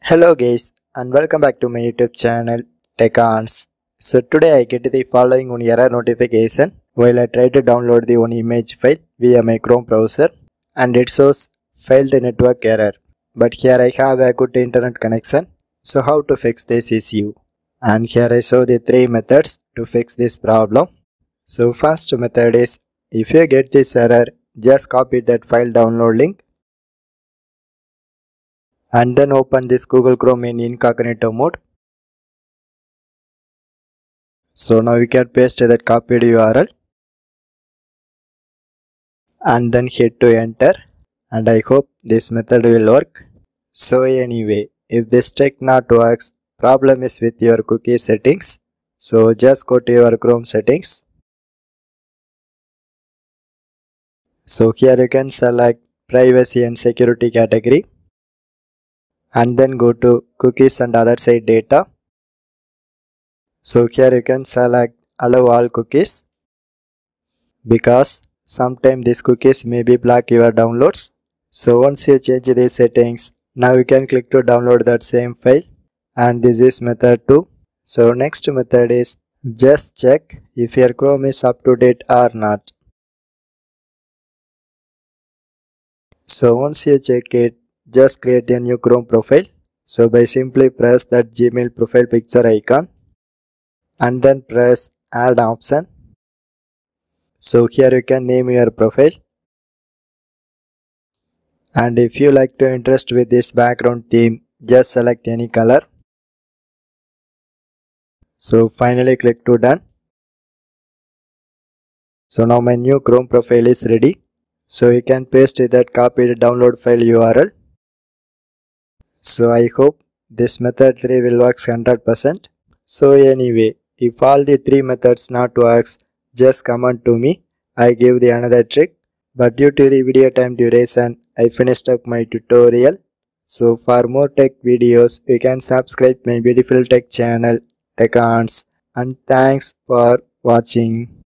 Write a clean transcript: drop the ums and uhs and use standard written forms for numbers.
Hello guys and welcome back to my YouTube channel TechOns. So today I get the following one error notification while I try to download the one image file via my Chrome browser and it shows failed network error. But here I have a good internet connection. So how to fix this issue? And here I show the three methods to fix this problem. So first method is, if you get this error, just copy that file download link and then open this Google Chrome in incognito mode. So now you can paste that copied URL and then hit to enter, and I hope this method will work. So anyway, if this trick not works, problem is with your cookie settings. So just go to your Chrome settings. So here you can select privacy and security category and then go to cookies and other site data. So here you can select allow all cookies because sometimes these cookies may be block your downloads. So once you change these settings, now you can click to download that same file, and this is method 2. So next method is, just check if your Chrome is up to date or not. So once you check it, just create a new Chrome profile. So by simply press that Gmail profile picture icon and then press add option. So here you can name your profile, and if you like to interest with this background theme, just select any color. So finally click to done. So now my new Chrome profile is ready. So you can paste that copied download file URL. So I hope this method 3 will work 100%. So anyway, if all the three methods not works, just comment to me. I give the another trick. But due to the video time duration, I finished up my tutorial. So for more tech videos, you can subscribe my beautiful tech channel TechOns, and thanks for watching.